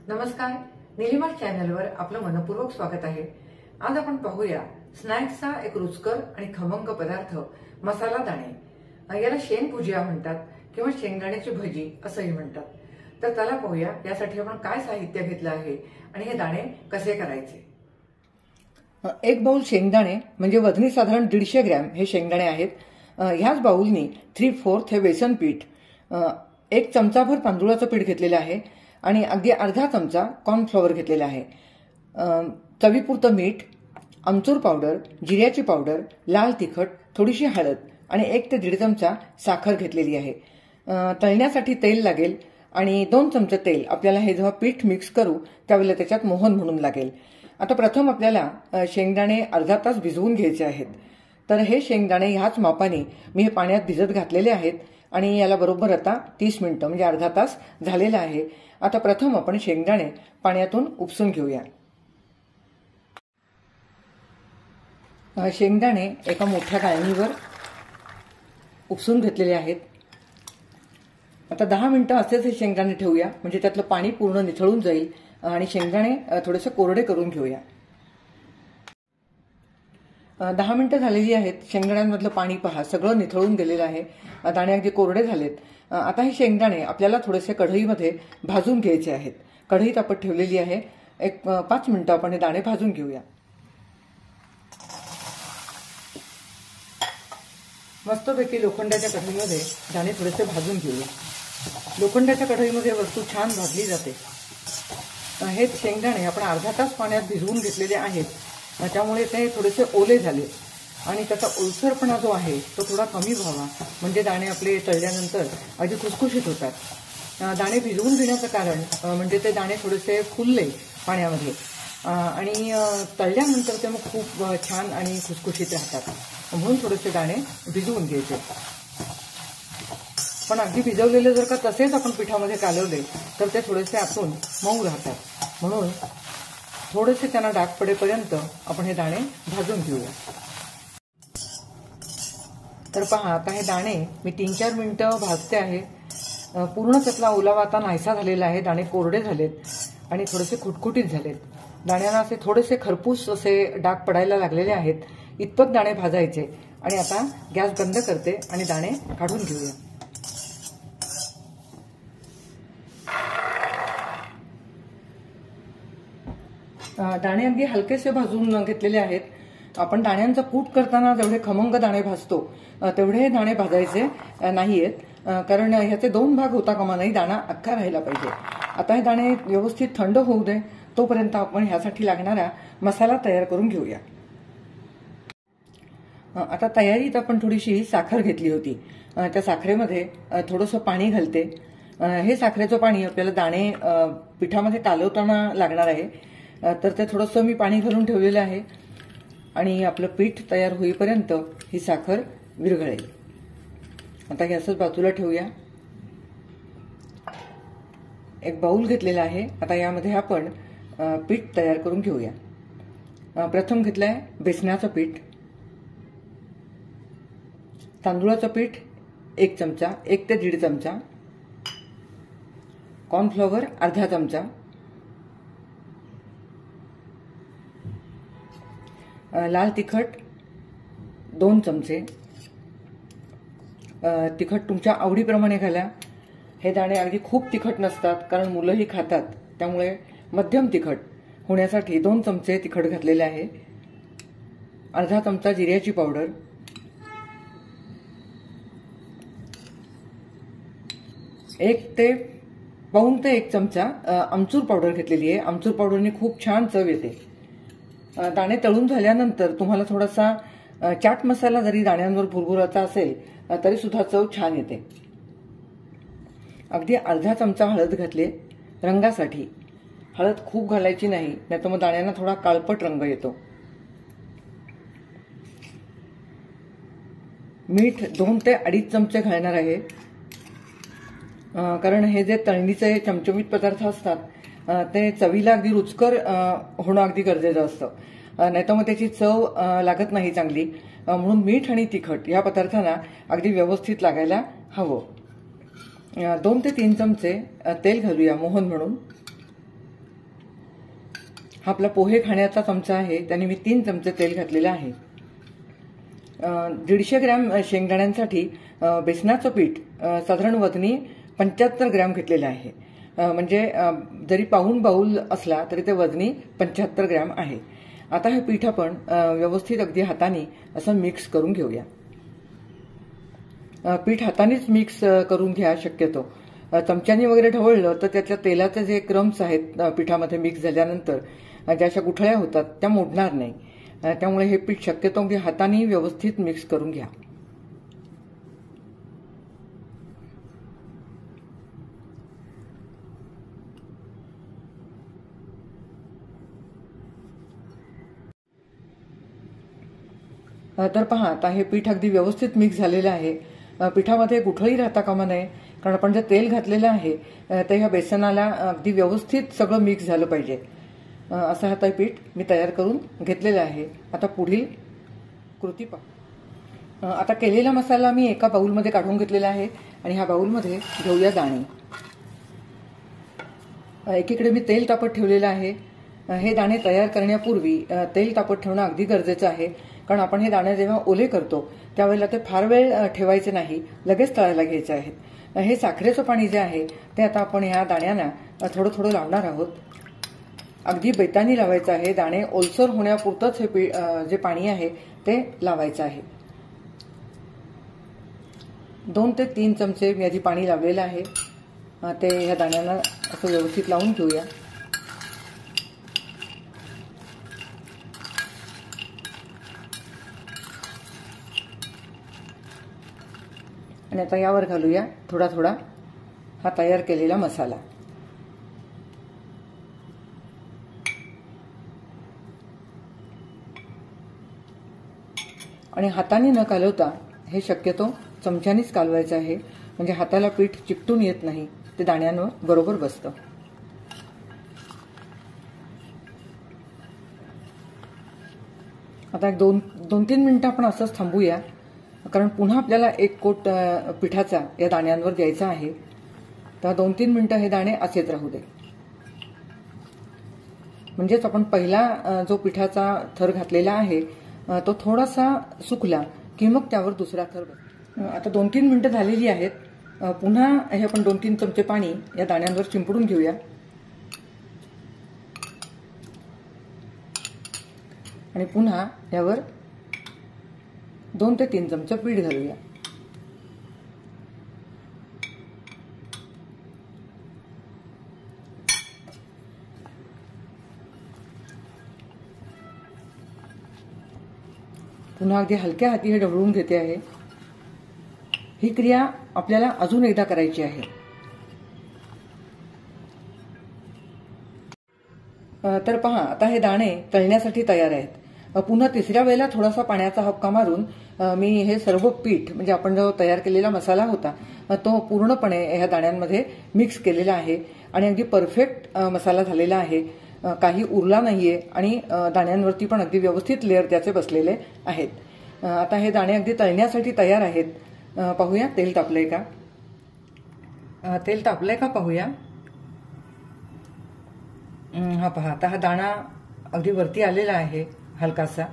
नमस्कार, निलिमा चॅनलवर आपलं मनपूर्वक स्वागत आहे। आज आपण पाहूया स्नॅक्सचा एक रुचकर आणि खमंग पदार्थ मसाला दाणे। याला शेंग भुजिया म्हणतात किंवा शेंगदाण्याची भजी असंही म्हणतात। तर त्याला पाहूया यासाठी आपण काय साहित्य घेतलं आहे आणि हे दाणे कसे करायचे। एक बाउल शेंगदाणे म्हणजे वजनी साधारण 150 ग्रॅम हे शेंगदाणे आहेत। ह्याच बाउलनी 3/4 हे बेसन पीठ, 1 चमचाभर तांदूळाचं पीठ घेतलेलं आहे आणि अगदी अर्धा चमचा कॉर्नफ्लॉवर घेतलेला आहे। चवीपुरतं मीठ, आमचूर पावडर, जिऱ्याची पावडर, लाल तिखट, थोडीशी हळद आणि 1 ते 1.5 चमचा साखर घेतलेली आहे। तळण्यासाठी तेल लागेल आणि 2 चमचे तेल आपल्याला हे जेव्हा पीठ मिक्स करू त्यावेळेला त्याच्यात मोहन म्हणून लागेल। आता प्रथम आपल्याला शेंगदाणे अर्धा तास भिजवून घ्यायचे आहेत। तर हे शेंगदाणे ह्याच मापाने मी हे पाण्यात भिजत घातलेले आहेत आणि याला बरोबर आता 30 मिनिटं म्हणजे अर्धा तास झालेला आहे। आता प्रथम आपण शेंगदाणे पाण्यातून उपसून घेऊया। शेंगदाणे एका मोठ्या गाळणीवर उपसून घेतलेले आहेत। आता 10 मिनिटं असेच हे शेंगदाणे ठेवूया म्हणजे त्यातलं पाणी पूर्ण निथळून जाईल आणि शेंगदाणे थोडेसे कोरडे करून घेऊया। 10 मिनिटं झालेली आहेत। शेंगदाण्यांमधलं पाणी पहा, सगळं निथळून गेलेलं आहे। दाणे अगदी कोरडे झालेत। आता हे शेंगदाणे आपल्याला थोडेसे कढईमध्ये भाजून घ्यायचे आहेत। कढईत आपण ठेवलेली आहे। 5 मिनिटं आपण हे दाणे भाजून घेऊया। मस्तपैकी लोखंडाच्या कढईमध्ये दाणे थोडेसे भाजून घेऊया। लोखंडाच्या कढईमध्ये वस्तू छान भाजली जाते। हे शेंगदाणे आपण अर्धा तास पाण्यात भिजवून घेतलेले आहेत, त्यामुळे ते थोडेसे ओले झाले आणि त्याचा ओलसरपणा जो आहे तो थोडा कमी व्हावा म्हणजे दाणे आपले तळल्यानंतर अगदी खुसखुशीत होतात। दाणे भिजवून घेण्याचं कारण म्हणजे ते दाणे थोडेसे फुलले पाण्यामध्ये आणि तळल्यानंतर ते मग खूप छान आणि खुसखुशीत राहतात, म्हणून थोडेसे दाणे भिजवून घ्यायचे। पण अगदी भिजवलेले जर का तसेच आपण पिठामध्ये कालवले तर ते थोडेसे आतून मऊ राहतात, म्हणून थोडेसे त्यांना डाग पडेपर्यंत आपण हे दाणे भाजून घेऊया। तर पहा, आता हे दाणे मी 3-4 मिनिटं भाजते आहे। पूर्ण त्यातला ओलावा आता नाहीसा झालेला आहे। दाणे कोरडे झालेत आणि थोडेसे खुटखुटीत झालेत। दाण्यांना असे थोडेसे खरपूस असे डाग पडायला लागलेले आहेत। इतपत दाणे भाजायचे आणि आता गॅस बंद करते आणि दाणे काढून घेऊया। दाणे अगदी हलकेसे भाजून घेतलेले आहेत। आपण दाण्यांचा कूट करताना जेवढे खमंग दाणे भाजतो तेवढे दाणे भाजायचे नाहीयेत, कारण ह्याचे 2 भाग होता कामा नये, दाणा अख्खा राहिला पाहिजे। आता हे दाणे व्यवस्थित थंड होऊ दे, तोपर्यंत आपण ह्यासाठी लागणारा मसाला तयार करून घेऊया। आता तयारीत आपण थोडीशी साखर घेतली होती। त्या साखरेमध्ये थोडंसं पाणी घालते। हे साखरेचं पाणी आपल्याला दाणे पिठामध्ये कालवताना लागणार आहे, तर ते थोडंसं मी पाणी घालून ठेवलेलं आहे आणि आपलं पीठ तयार होईपर्यंत ही साखर विरघळेल। आता हे असंच बाजूला ठेवूया। एक बाउल घेतलेला आहे। आता यामध्ये आपण पीठ तयार करून घेऊया। प्रथम घेतलंय बेसनाचं पीठ, तांदूळाचं पीठ 1 चमचा, 1 ते 1.5 चमचा, कॉर्नफ्लॉवर अर्धा चमचा, लाल तिखट 2 चमचे, तिखट तुमच्या आवडीप्रमाणे घाला। हे दाणे अगदी खूप तिखट नसतात कारण मुलंही खातात, त्यामुळे मध्यम तिखट होण्यासाठी 2 चमचे तिखट घातलेले आहे। अर्धा चमचा जिऱ्याची पावडर, 1 ते 1 चमचा आमचूर पावडर घेतलेली आहे। आमचूर पावडरने खूप छान चव येते। दाणे तळून झाल्यानंतर तुम्हाला थोडासा चाट मसाला जरी दाण्यांवर भुरभुराचा असेल तरी सुद्धा चव छान येते। अगदी अर्धा चमचा हळद घातली रंगासाठी। हळद खूप घालायची नाही, नाहीतर मग दाण्यांना थोडा काळपट रंग येतो। मीठ 2 ते 2.5 चमचे घालणार आहे, कारण हे जे तळणीचे चमचमीत पदार्थ असतात ते चवीला अगदी रुचकर होणं अगदी गरजेचं असतं, नाहीतर मग त्याची चव लागत नाही चांगली। म्हणून मीठ आणि तिखट या पदार्थांना अगदी व्यवस्थित लागायला हवं। 2 ते 3 चमचे तेल घालूया मोहन म्हणून। हा आपला पोहे खाण्याचा चमचा आहे, त्याने मी 3 चमचे तेल घातलेलं आहे. 150 ग्रॅम शेंगदाण्यांसाठी बेसनाचं पीठ साधारण वजनी 75 ग्रॅम घेतलेलं आहे. म्हणजे जरी पाऊण बाऊल असला तरी ते वजनी 75 ग्रॅम आहे. आता हे पीठ आपण व्यवस्थित अगदी हाताने असं मिक्स करून घेऊया. पीठ हातानेच मिक्स करून घ्या शक्यतो. चमच्याने वगैरे ढवळलं तर त्यातल्या तेलाचे जे क्रम्स आहेत पिठामध्ये मिक्स झाल्यानंतर ज्या अशा गुठळ्या होतात त्या मोडणार नाही. त्यामुळे हे पीठ शक्यतो अगदी हाताने व्यवस्थित मिक्स करून घ्या. तर पहा, आता हे पीठ अगदी व्यवस्थित मिक्स झालेलं आहे. पिठामध्ये गुठळी राहता कामा नये, कारण आपण जे तेल घातलेलं आहे ते ह्या बेसनाला अगदी व्यवस्थित सगळं मिक्स झालं पाहिजे. असं हे पीठ मी तयार करून घेतलेलं आहे. आता पुढील कृती पहा. आता केलेला मसाला मी एका बाउलमध्ये काढून घेतलेला आहे आणि ह्या बाउलमध्ये घेऊया दाणे. एकीकडे मी तेल तापत ठेवलेलं आहे. हे दाणे तयार करण्यापूर्वी तेल तापत ठेवणं अगदी गरजेचं आहे, कारण आपण हे दाणे जेव्हा ओले करतो त्यावेळेला ते फार वेळ ठेवायचे नाही, लगेच तळायला घ्यायचे आहेत. हे साखरेचं पाणी जे आहे ते आता आपण ह्या दाण्यांना थोडं थोडं लावणार आहोत. अगदी बेतानी लावायचं आहे. दाणे ओलसर होण्यापुरतंच हे जे पाणी आहे ते लावायचं आहे. 2 ते 3 चमचे मी आधी पाणी लावलेलं आहे. ते ह्या दाण्यांना असं व्यवस्थित लावून घेऊया. आणि आता यावर घालूया थोडा थोडा हा तयार केलेला मसाला. आणि हाताने न कालवता हे शक्यतो चमच्यानेच कालवायचं आहे, म्हणजे हाताला पीठ चिकटून येत नाही, ते दाण्यांवर बरोबर बसतं. आता 2-3 मिनिटं आपण असंच थांबूया, कारण पुन्हा आपल्याला एक कोट पिठाचा या दाण्यांवर द्यायचा आहे. तर 2-3 मिनिटं हे दाणे असेच राहू दे. म्हणजेच आपण पहिला जो पिठाचा थर घातलेला आहे तो थोडासा सुकला की मग त्यावर दुसरा थर. आता 2-3 मिनिटं झालेली आहेत. पुन्हा हे आपण 2-3 चमचे पाणी या दाण्यांवर शिंपडून घेऊया. आणि पुन्हा यावर 2 ते 3 चमचे पीठ घालूया. पुन्हा अगदी हलक्या हाती हे ढवळून घेते आहे. ही क्रिया आपल्याला अजून एकदा करायची आहे. तर पहा, आता हे दाणे तळण्यासाठी तयार आहेत. पुन्हा तिसऱ्या वेळेला थोडासा पाण्याचा हबका मारून मी हे सर्व पीठ, म्हणजे आपण जो तयार केलेला मसाला होता तो पूर्णपणे ह्या दाण्यांमध्ये मिक्स केलेला आहे. आणि अगदी परफेक्ट मसाला झालेला आहे. काही उरला नाहीये आणि दाण्यांवरती पण अगदी व्यवस्थित लेअर त्याचे बसलेले आहेत. आता हे दाणे अगदी तळण्यासाठी तयार आहेत. पाहूया तेल तापलंय का. तेल तापलंय का पाहूया. हा पहा, आता हा दाणा अगदी वरती आलेला आहे हलकासा.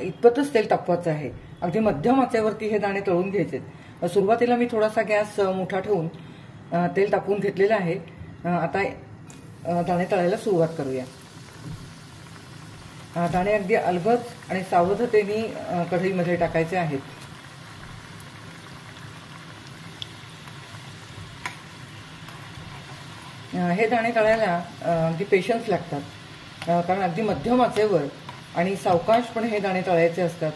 इतपतच तेल तापवायचं आहे. अगदी मध्यम आचेवरती हे दाणे तळून घ्यायचे. सुरुवातीला मी थोडासा गॅस मोठा ठेवून तेल तापवून घेतलेलं आहे. आता दाणे तळायला सुरुवात करूया. दाणे अगदी अलगद आणि सावधतेने कढईमध्ये टाकायचे आहेत. हे दाणे तळायला अगदी पेशन्स लागतात, कारण अगदी मध्यम आचेवर आणि सावकाशपणे हे दाणे तळायचे असतात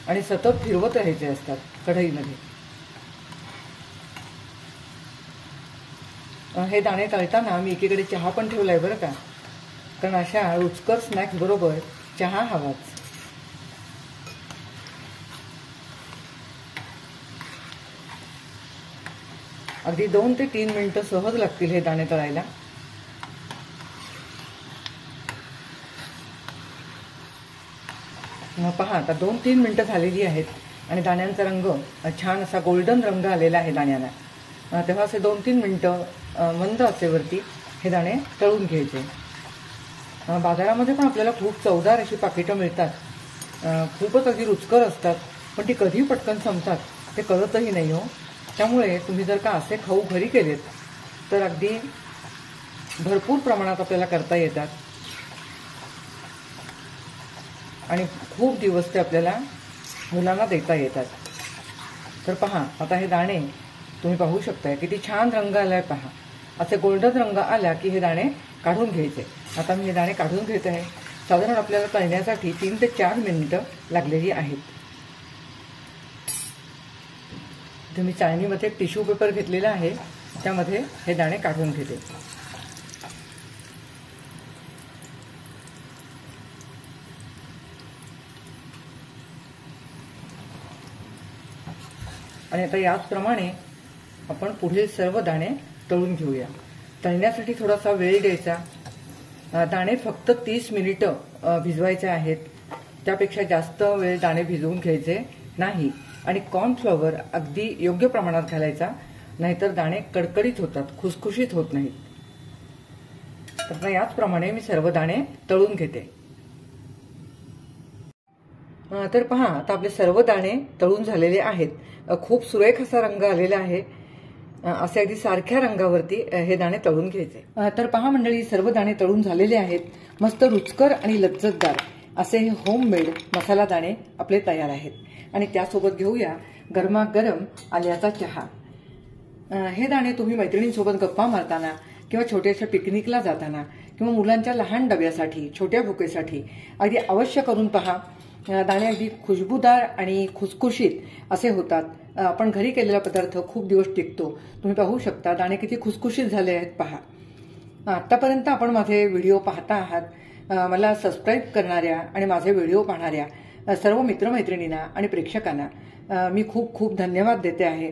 आणि सतत फिरवत राहायचे असतात कढईमध्ये. हे दाणे तळताना मी एकीकडे चहा पण ठेवलाय बरं का, कारण अशा रुचकर स्नॅक्स बरोबर चहा हवाच. अगदी 2 ते 3 मिनिटं सहज लागतील हे दाणे तळायला. पहा, आता 2-3 मिनिटं झालेली आहेत आणि दाण्यांचा रंग छान असा गोल्डन रंग आलेला आहे दाण्यांना. तेव्हा असे 2-3 मिनिटं मंद आचेवरती हे दाणे तळून घ्यायचे. बाजारामध्ये पण आपल्याला खूप चवदार अशी पाकिटं मिळतात. खूपच अगदी रुचकर असतात, पण ती कधी पटकन संपतात ते कळतही नाही हो. त्यामुळे तुम्ही जर का असे खाऊ घरी केलेत तर अगदी भरपूर प्रमाणात आपल्याला करता येतात आणि खूप दिवस ते आपल्याला मुलांना देता येतात. तर पहा, आता हे दाणे तुम्ही पाहू शकताय किती छान रंग आलाय. पहा, असे गोल्डन रंग आला की हे दाणे काढून घ्यायचे. आता मी हे दाणे काढून घेत आहे. साधारण आपल्याला तळण्यासाठी 3 ते 4 मिनिटं लागलेली आहेत. मी चाळणीमध्ये टिश्यू पेपर घेतलेला आहे, त्यामध्ये हे दाणे काढून घेते. आणि आता याचप्रमाणे आपण पुढील सर्व दाणे तळून घेऊया. तळण्यासाठी थोडासा वेळ द्यायचा. दाणे फक्त 30 मिनिटं भिजवायचे आहेत. त्यापेक्षा जास्त वेळ दाणे भिजवून घ्यायचे नाही. आणि कॉर्नफ्लॉवर अगदी योग्य प्रमाणात घालायचा, नाहीतर दाणे कडकडीत होतात, खुसखुशीत होत नाहीत. तर याचप्रमाणे मी सर्व दाणे तळून घेते. तर पहा, आता आपले सर्व दाणे तळून झालेले आहेत. खूप सुरेख असा रंग आलेला आहे. असे अगदी सारख्या रंगावरती हे दाणे तळून घ्यायचे. तर पहा मंडळी, सर्व दाणे तळून झालेले आहेत. मस्त रुचकर आणि लज्जतदार असे हे होममेड मसाला दाणे आपले तयार आहेत. आणि त्यासोबत घेऊया गरमागरम आल्याचा चहा. हे दाणे तुम्ही मैत्रिणींसोबत गप्पा मारताना किंवा छोट्याशा पिकनिकला जाताना किंवा मुलांच्या लहान डब्यासाठी, छोट्या भुकेसाठी अगदी अवश्य करून पहा. दाणे अगदी खुशबूदार आणि खुसखुशीत असे होतात. आपण घरी केलेला पदार्थ खूप दिवस टिकतो. तुम्ही पाहू शकता दाणे किती खुसखुशीत झाले आहेत. पहा, आतापर्यंत आपण माझे व्हिडिओ पाहता आहात. मला सबस्क्राईब करणाऱ्या आणि माझे व्हिडिओ पाहणाऱ्या सर्व मित्रमैत्रिणींना आणि प्रेक्षकांना मी खूप खूप धन्यवाद देते आहे.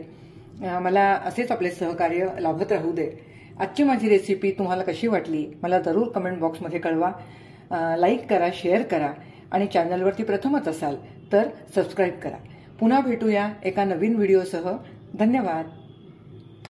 मला असेच आपले सहकार्य लाभत राहू दे. आजची माझी रेसिपी तुम्हाला कशी वाटली मला जरूर कमेंट बॉक्समध्ये कळवा. लाईक करा, शेअर करा आणि चॅनलवरती प्रथमच असाल तर सबस्क्राईब करा. पुन्हा भेटूया एका नवीन व्हिडिओसह. धन्यवाद.